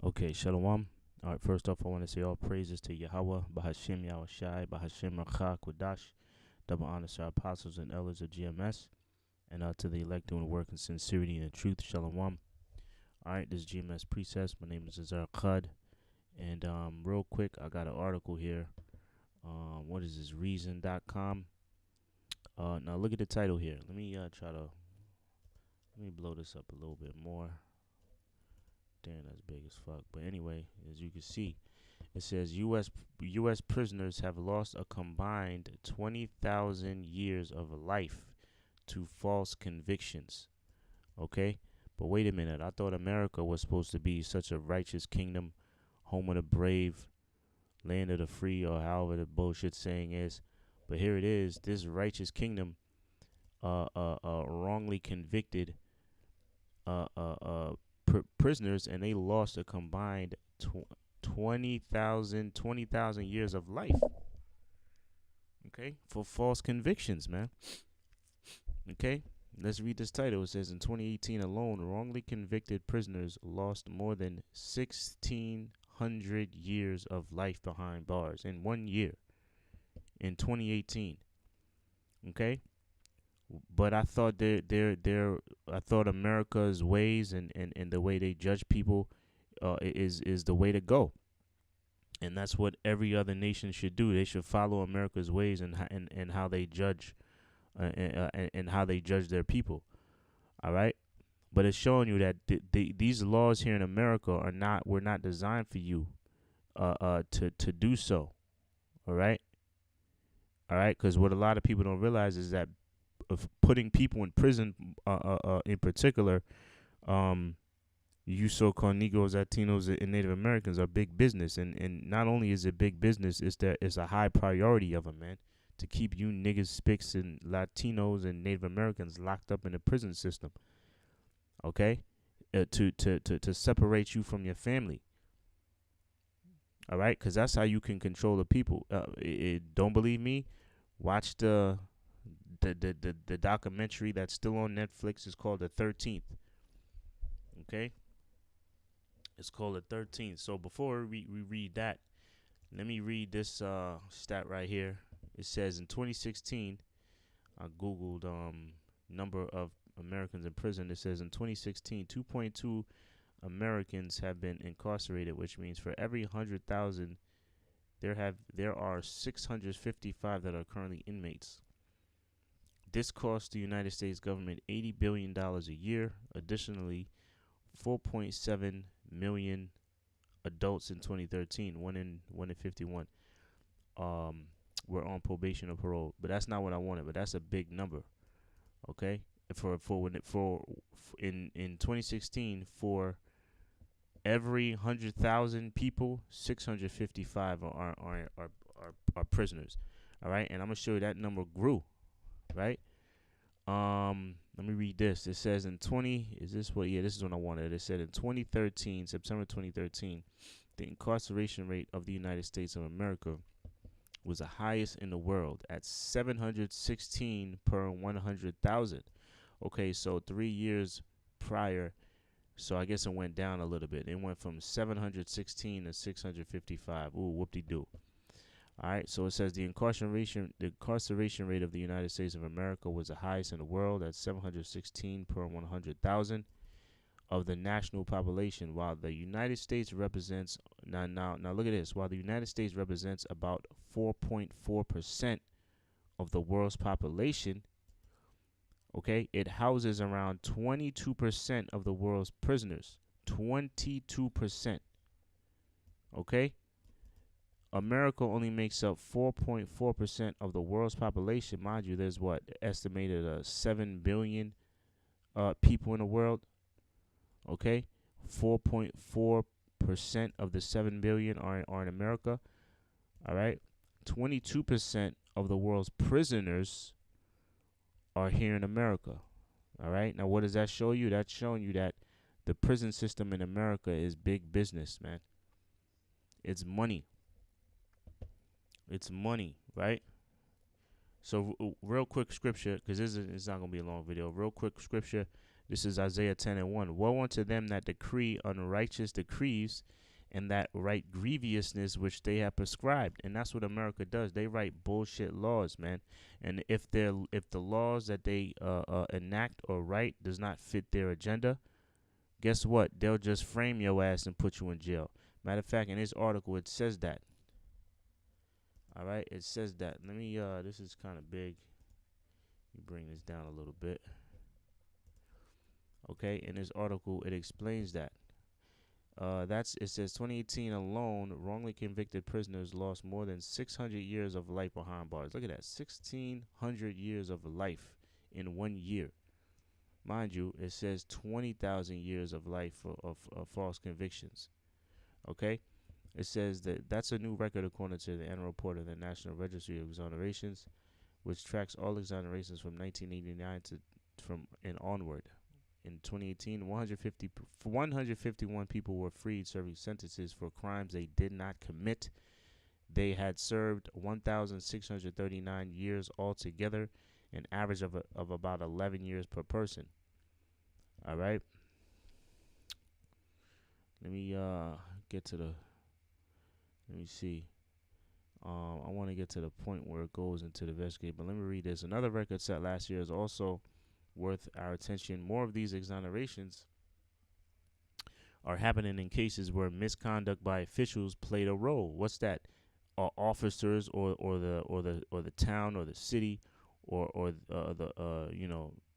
Okay, shalawam. All right, first off, I want to say all praises to Yahawah, bahasham, Yahawashi, bahasham, Rakha, Kudash, double honors to our apostles and elders of GMS, and to the elect doing the work in sincerity and truth, shalawam. All right, this is GMS Precepts. My name is Azar Khud, and real quick, I got an article here. What is this? Reason.com. Now look at the title here. Let me let me blow this up a little bit more. Damn, that's big as fuck. But anyway, as you can see, it says U.S. prisoners have lost a combined 20,000 years of life to false convictions. Okay? But wait a minute. I thought America was supposed to be such a righteous kingdom, home of the brave, land of the free, or however the bullshit saying is. But here it is. This righteous kingdom wrongly convicted prisoners, and they lost a combined 20,000 years of life. Okay, for false convictions, man. Okay, let's read this title. It says in 2018 alone, wrongly convicted prisoners lost more than 1,600 years of life behind bars in 1 year in 2018. Okay, but I thought I thought America's ways and the way they judge people is the way to go. And that's what every other nation should do. They should follow America's ways and how they judge and how they judge their people. All right, but it's showing you that these laws here in America were not designed for you to do so. All right, because what a lot of people don't realize is that of putting people in prison, in particular, you so-called Negroes, Latinos, and Native Americans are big business, and not only is it big business, it's a high priority of them, man, to keep you niggas, spics, and Latinos and Native Americans locked up in the prison system. Okay, to separate you from your family. All right, because that's how you can control the people. Don't believe me? Watch the documentary that's still on Netflix. Is called The 13th. Okay, it's called The 13th. So before we read that, let me read this stat right here. It says in 2016, I googled number of Americans in prison. It says in 2016, 2.2 Americans have been incarcerated, which means for every 100,000, there are 655 that are currently inmates. This costs the United States government $80 billion a year. Additionally, 4.7 million adults in 2013, one in 51, were on probation or parole. But that's not what I wanted. But that's a big number. Okay, in 2016, for every 100,000 people, 655 are prisoners. All right, and I'm gonna show you that number grew. Right. Let me read this. It says in 20. Is this what? Yeah, this is what I wanted. It said in 2013, September 2013, the incarceration rate of the United States of America was the highest in the world at 716 per 100,000. Okay, so 3 years prior, so I guess it went down a little bit. It went from 716 to 655. Ooh, whoop-de-doo. All right, so it says the incarceration rate of the United States of America was the highest in the world at 716 per 100,000 of the national population, while the United States represents now look at this. While the United States represents about 4.4% of the world's population, okay, it houses around 22% of the world's prisoners. 22%. Okay? America only makes up 4.4% of the world's population. Mind you, there's what estimated 7 billion people in the world. Okay, 4.4% of the 7 billion are in America. All right, 22% of the world's prisoners are here in America. All right, now what does that show you? That's showing you that the prison system in America is big business, man. It's money. It's money, right? So real quick scripture, because it's not gonna be a long video. Real quick scripture. This is Isaiah 10:1. Woe unto them that decree unrighteous decrees, and that write grievousness which they have prescribed. And that's what America does. They write bullshit laws, man. And if the laws that they enact or write does not fit their agenda, guess what? They'll just frame your ass and put you in jail. Matter of fact, in this article, it says that. All right, it says that. Let me. This is kind of big. Let me bring this down a little bit. Okay, in this article, it explains that. It says 2018 alone, wrongly convicted prisoners lost more than 600 years of life behind bars. Look at that, 1,600 years of life in 1 year. Mind you, it says 20,000 years of life of false convictions. Okay, it says that's a new record according to the annual report of the National Registry of Exonerations, which tracks all exonerations from 1989 from and onward. In 2018, 151 people were freed serving sentences for crimes they did not commit. They had served 1,639 years altogether, an average of about 11 years per person. All right. Let me get to the. Let me see. I want to get to the point where it goes into the investigation, but let me read this. Another record set last year is also worth our attention. More of these exonerations are happening in cases where misconduct by officials played a role. What's that? Officers or the town or the city or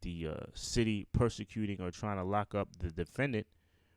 the city persecuting or trying to lock up the defendant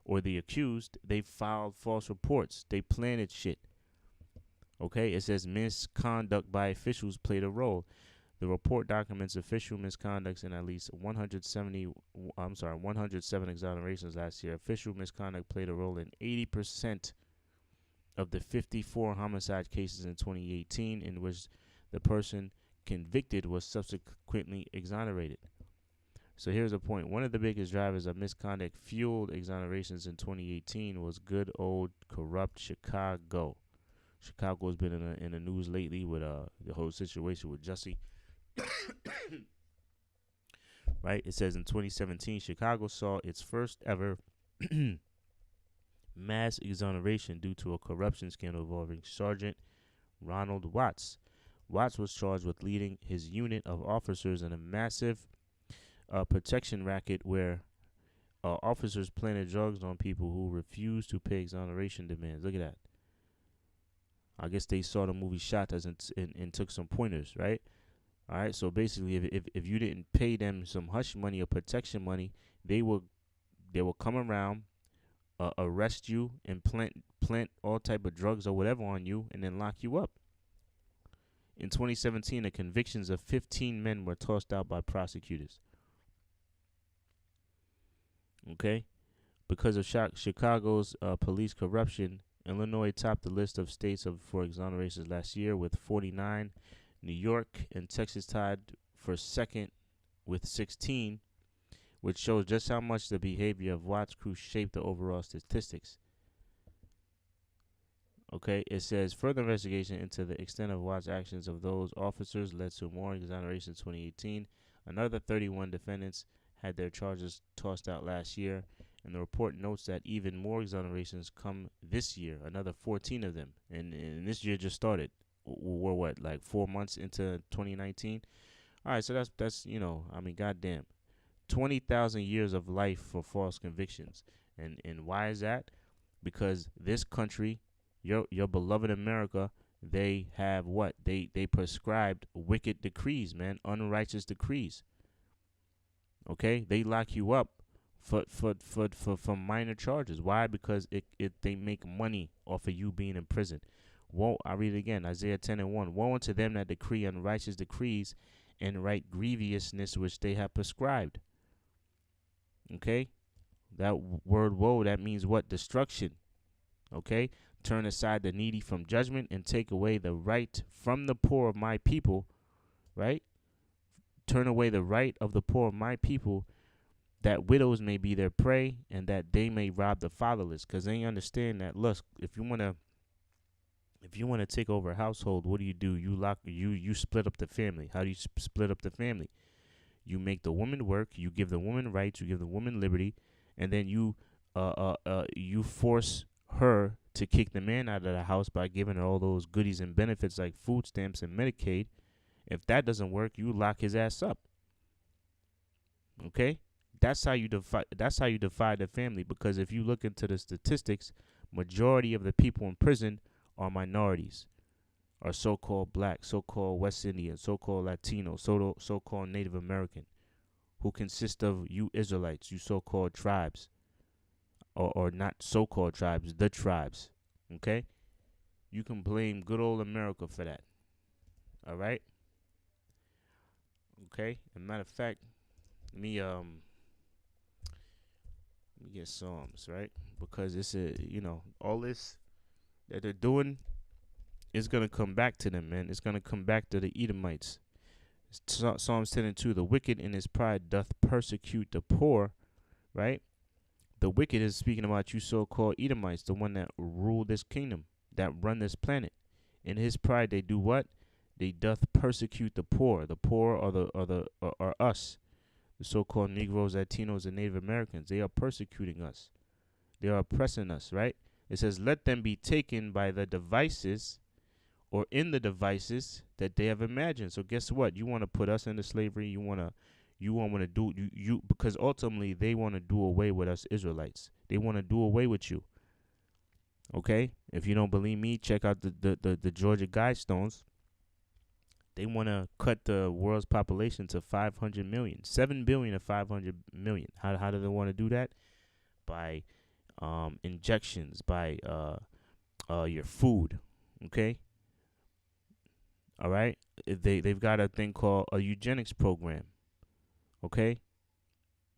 or the accused. They filed false reports. They planted shit. Okay, it says misconduct by officials played a role. The report documents official misconducts in at least 107 exonerations last year. Official misconduct played a role in 80% of the 54 homicide cases in 2018 in which the person convicted was subsequently exonerated. So here's a point. One of the biggest drivers of misconduct fueled exonerations in 2018 was good old corrupt Chicago. Chicago has been in the news lately with the whole situation with Jussie. Right? It says in 2017, Chicago saw its first ever mass exoneration due to a corruption scandal involving Sergeant Ronald Watts. Watts was charged with leading his unit of officers in a massive protection racket where officers planted drugs on people who refused to pay exoneration demands. Look at that. I guess they saw the movie Shot and took some pointers, right? All right, so basically, if you didn't pay them some hush money or protection money, they will come around, arrest you, and plant all type of drugs or whatever on you, and then lock you up. In 2017, the convictions of 15 men were tossed out by prosecutors. Okay, because of Chicago's police corruption, Illinois topped the list of states for exonerations last year with 49. New York and Texas tied for second with 16, which shows just how much the behavior of Watts' crew shaped the overall statistics. Okay, it says further investigation into the extent of Watts' actions of those officers led to more exonerations in 2018. Another 31 defendants had their charges tossed out last year, and the report notes that even more exonerations come this year, another 14 of them, and this year just started. We're what, like 4 months into 2019? All right, so that's goddamn, 20,000 years of life for false convictions, and why is that? Because this country, your beloved America, they have what? They prescribed wicked decrees, man, unrighteous decrees. Okay, they lock you up for minor charges. Why? Because they make money off of you being in prison. Woe, I read it again, Isaiah 10:1. Woe unto them that decree unrighteous decrees and write grievousness which they have prescribed. Okay? That word woe, that means what? Destruction. Okay? Turn aside the needy from judgment and take away the right from the poor of my people. Right? Turn away the right of the poor of my people, that widows may be their prey and that they may rob the fatherless. Because they understand that, look, if you want to take over a household, what do? You split up the family. How do you split up the family? You make the woman work. You give the woman rights. You give the woman liberty, and then you force her to kick the man out of the house by giving her all those goodies and benefits like food stamps and Medicaid. If that doesn't work, you lock his ass up. Okay? That's how you divide the family, because if you look into the statistics, majority of the people in prison are minorities, are so-called black, so-called West Indian, so-called Latino, so-called Native American, who consist of you Israelites, you so-called tribes, or not so-called tribes, the tribes. Okay? You can blame good old America for that. All right? Okay? As a matter of fact, let me get Psalms, right? Because it's all this that they're doing is gonna come back to them, man. It's gonna come back to the Edomites. Psalms 10:2. The wicked in his pride doth persecute the poor, right? The wicked is speaking about you so-called Edomites, the one that rule this kingdom, that run this planet. In his pride, they do what? They doth persecute the poor. The poor are us, the so-called Negroes, Latinos, and Native Americans. They are persecuting us. They are oppressing us, right? It says, let them be taken by the devices or in the devices that they have imagined. So guess what? You want to put us into slavery. You want to do you because ultimately they want to do away with us Israelites. They want to do away with you. Okay? If you don't believe me, check out the Georgia Guidestones. They want to cut the world's population to 500 million. 7 billion to 500 million. How do they want to do that? By injections, by your food. Okay? All right? They've got a thing called a eugenics program. Okay?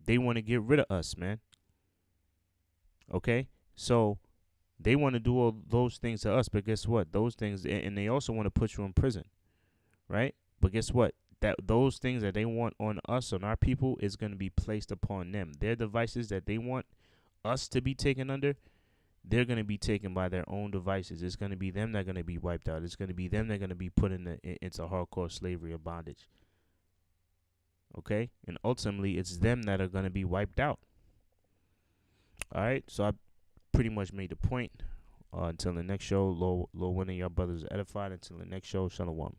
They want to get rid of us, man. Okay? So they want to do all those things to us, but guess what? Those things, and they also want to put you in prison. Right? But guess what? That those things that they want on us, on our people, is going to be placed upon them. Their devices that they want us to be taken under, they're going to be taken by their own devices. It's going to be them that are going to be wiped out. It's going to be them that are going to be put into hardcore slavery or bondage. Okay? And ultimately, it's them that are going to be wiped out. All right? So I pretty much made the point. Until the next show, Lord, one of y'all brothers edified. Until the next show, shalawam.